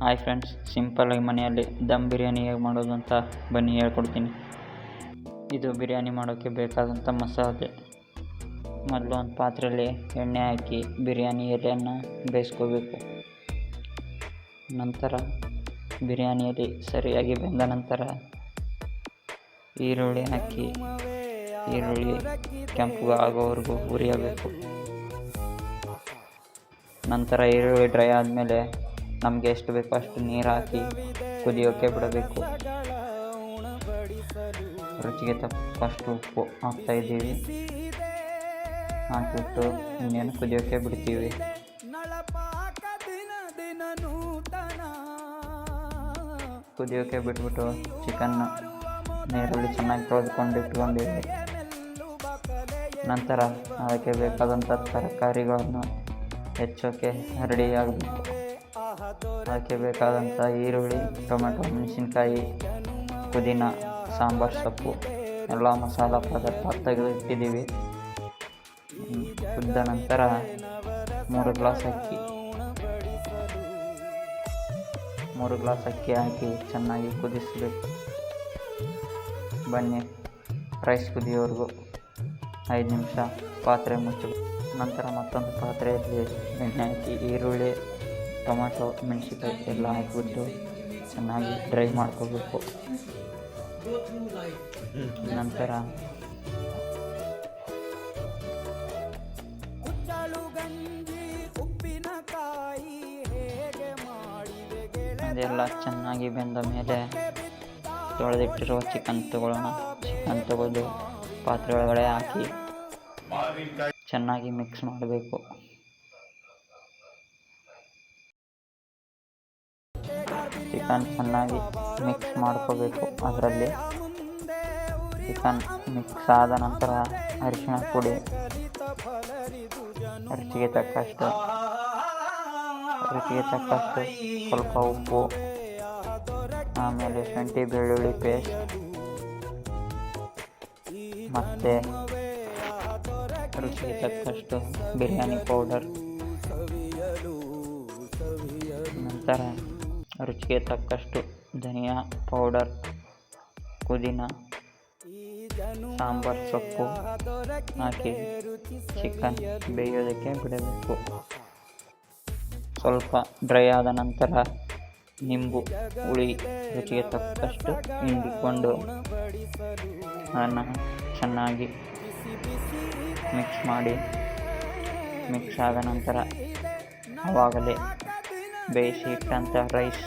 Hi friends, ಸಿಂಪಲ್ಲಾಗಿ ಮನೆಯಲ್ಲಿ ದಮ್ ಬಿರಿಯಾನಿ ಹೇಗೆ ಮಾಡೋದು ಅಂತ ಬನ್ನಿ ಹೇಳ್ಕೊಡ್ತೀನಿ. ಇದು ಬಿರಿಯಾನಿ ಮಾಡೋಕ್ಕೆ ಬೇಕಾದಂಥ ಮಸಾಲೆ. ಮೊದಲು ಒಂದು ಪಾತ್ರೆಯಲ್ಲಿ ಎಣ್ಣೆ ಹಾಕಿ ಬಿರಿಯಾನಿ ಎಲೆಯನ್ನು ಬೇಯಿಸ್ಕೋಬೇಕು. ನಂತರ ಬಿರಿಯಾನಿ ಎಲೆ ಸರಿಯಾಗಿ ಬೆಂದ ನಂತರ ಈರುಳ್ಳಿ ಹಾಕಿ ಈರುಳ್ಳಿ ಕೆಂಪು ಆಗೋವರೆಗೂ ಹುರಿಯಬೇಕು. ನಂತರ ಈರುಳ್ಳಿ ಡ್ರೈ ಆದಮೇಲೆ ನಮಗೆ ಎಷ್ಟು ಬೇಕೋ ಅಷ್ಟು ನೀರು ಹಾಕಿ ಕುದಿಯೋಕ್ಕೆ ಬಿಡಬೇಕು. ರುಚಿಗೆ ತಕ್ಕಷ್ಟು ಉಪ್ಪು ಹಾಕ್ತಾಯಿದ್ದೀವಿ. ಹಾಕಿಬಿಟ್ಟು ಇನ್ನೇನು ಕುದಿಯೋಕ್ಕೆ ಬಿಡ್ತೀವಿ. ಕುದಿಯೋಕ್ಕೆ ಬಿಟ್ಬಿಟ್ಟು ಚಿಕನ್ ನೀರುಳ್ಳಿ ಚೆನ್ನಾಗಿ ತೊಳೆದುಕೊಂಡು ಇಟ್ಕೊಂಡಿವಿ. ನಂತರ ಅದಕ್ಕೆ ಬೇಕಾದಂಥ ತರಕಾರಿಗಳನ್ನು ಹೆಚ್ಚೋಕ್ಕೆ ರೆಡಿ ಆಗಬೇಕು. ಅದಕ್ಕೆ ಬೇಕಾದಂಥ ಈರುಳ್ಳಿ, ಟೊಮೆಟೊ, ಮೆಣಸಿನ್ಕಾಯಿ, ಪುದೀನ, ಸಾಂಬಾರು ಸೊಪ್ಪು ಎಲ್ಲ ಮಸಾಲ ಪದಾರ್ಥ ತೆಗೆದು ಇಟ್ಟಿದ್ದೀವಿ. ಕುದ್ದ ನಂತರ 3 ಗ್ಲಾಸ್ ಅಕ್ಕಿ ಹಾಕಿ ಚೆನ್ನಾಗಿ ಕುದಿಸಬೇಕು. ಬನ್ನಿ, ರೈಸ್ ಕುದಿಯೋವರೆಗೂ 5 ನಿಮಿಷ ಪಾತ್ರೆ ಮುಚ್ಚಬೇಕು. ನಂತರ ಮತ್ತೊಂದು ಪಾತ್ರೆಯಲ್ಲಿ ಎಣ್ಣೆ ಹಾಕಿ ಈರುಳ್ಳಿ, ಟೊಮೆಟೊ, ಮೆಣಸಿನ್ಕಾಯಿ ಎಲ್ಲ ಹಾಕಿಬಿಟ್ಟು ಚೆನ್ನಾಗಿ ಡ್ರೈ ಮಾಡ್ಕೋಬೇಕು. ನಂತರ ಅದೆಲ್ಲ ಚೆನ್ನಾಗಿ ಬೆಂದ ಮೇಲೆ ತೊಳೆದಿಟ್ಟಿರುವ ಚಿಕನ್ ತಗೊಳ್ಳೋಣ. ಚಿಕನ್ ತೆಗೆದು ಪಾತ್ರೆ ಒಳಗಡೆ ಹಾಕಿ ಚೆನ್ನಾಗಿ ಮಿಕ್ಸ್ ಮಾಡಬೇಕು. ಚಿಕನ್ ಚೆನ್ನಾಗಿ ಮಿಕ್ಸ್ ಮಾಡ್ಕೋಬೇಕು. ಅದರಲ್ಲಿ ಚಿಕನ್ ಮಿಕ್ಸ್ ಆದ ನಂತರ ಅರಿಶಿಣ ಪುಡಿ, ರುಚಿಗೆ ತಕ್ಕಷ್ಟು ಸ್ವಲ್ಪ ಉಪ್ಪು, ಆಮೇಲೆ ಶುಂಠಿ ಬೆಳ್ಳುಳ್ಳಿ ಪೇಸ್ಟ್, ಮತ್ತು ರುಚಿಗೆ ತಕ್ಕಷ್ಟು ಬಿರಿಯಾನಿ ಪೌಡರ್, ನಂತರ ರುಚಿಗೆ ತಕ್ಕಷ್ಟು ಧನಿಯಾ ಪೌಡರ್, ಪುದೀನ, ಸಾಂಬಾರು ಸೊಪ್ಪು ಹಾಕಿ ಚಿಕನ್ ಬೇಯೋದಕ್ಕೆ ಬಿಡಬೇಕು. ಸ್ವಲ್ಪ ಡ್ರೈ ಆದ ನಂತರ ನಿಂಬು ಹುಳಿ ರುಚಿಗೆ ತಕ್ಕಷ್ಟು ಹಿಂಡಿಕೊಂಡು ಅದನ್ನು ಚೆನ್ನಾಗಿ ಮಿಕ್ಸ್ ಆದ ನಂತರ ಆವಾಗಲೇ ಬೇಯಿಸಿ ಇಟ್ಟಂಥ ರೈಸ್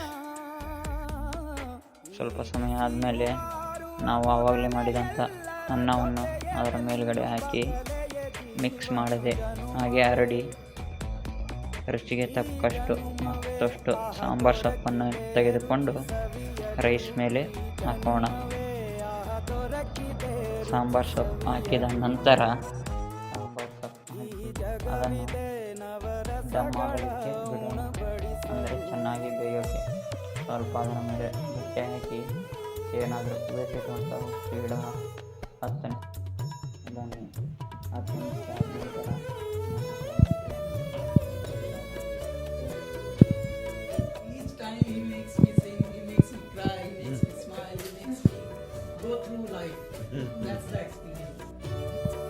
ಸ್ವಲ್ಪ ಸಮಯ ಆದಮೇಲೆ ನಾವು ಆವಾಗಲೇ ಮಾಡಿದಂಥ ಅನ್ನವನ್ನು ಅದರ ಮೇಲುಗಡೆ ಹಾಕಿ ಮಿಕ್ಸ್ ಮಾಡದೆ ಹಾಗೆ ಹರಡಿ ರುಚಿಗೆ ತಕ್ಕಷ್ಟು ಮತ್ತಷ್ಟು ಸಾಂಬಾರು ಸೊಪ್ಪನ್ನು ತೆಗೆದುಕೊಂಡು ರೈಸ್ ಮೇಲೆ ಹಾಕೋಣ. ಸಾಂಬಾರು ಸೊಪ್ಪು ಹಾಕಿದ ನಂತರ ಅದನ್ನು ದಮ್ ಆಗಲಿಕ್ಕೆ ಬಿಡೋಣ. ಅಂದರೆ ಚೆನ್ನಾಗಿ ಬೇಯೋಕ್ಕೆ ಸ್ವಲ್ಪ ಅದರ ಮೇಲೆ ಬಟ್ಟೆ ಹಾಕಿ ಏನಾದರೂ ಬೇಕಿತ್ತು ಅಂತ ಇಡೋಣ. 10 ನಿಮಿಷ ಆದ ನಂತರ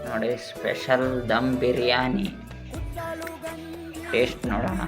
ನೋಡಿ, ಸ್ಪೆಷಲ್ ದಮ್ ಬಿರಿಯಾನಿ ಟೇಸ್ಟ್ ನೋಡೋಣ.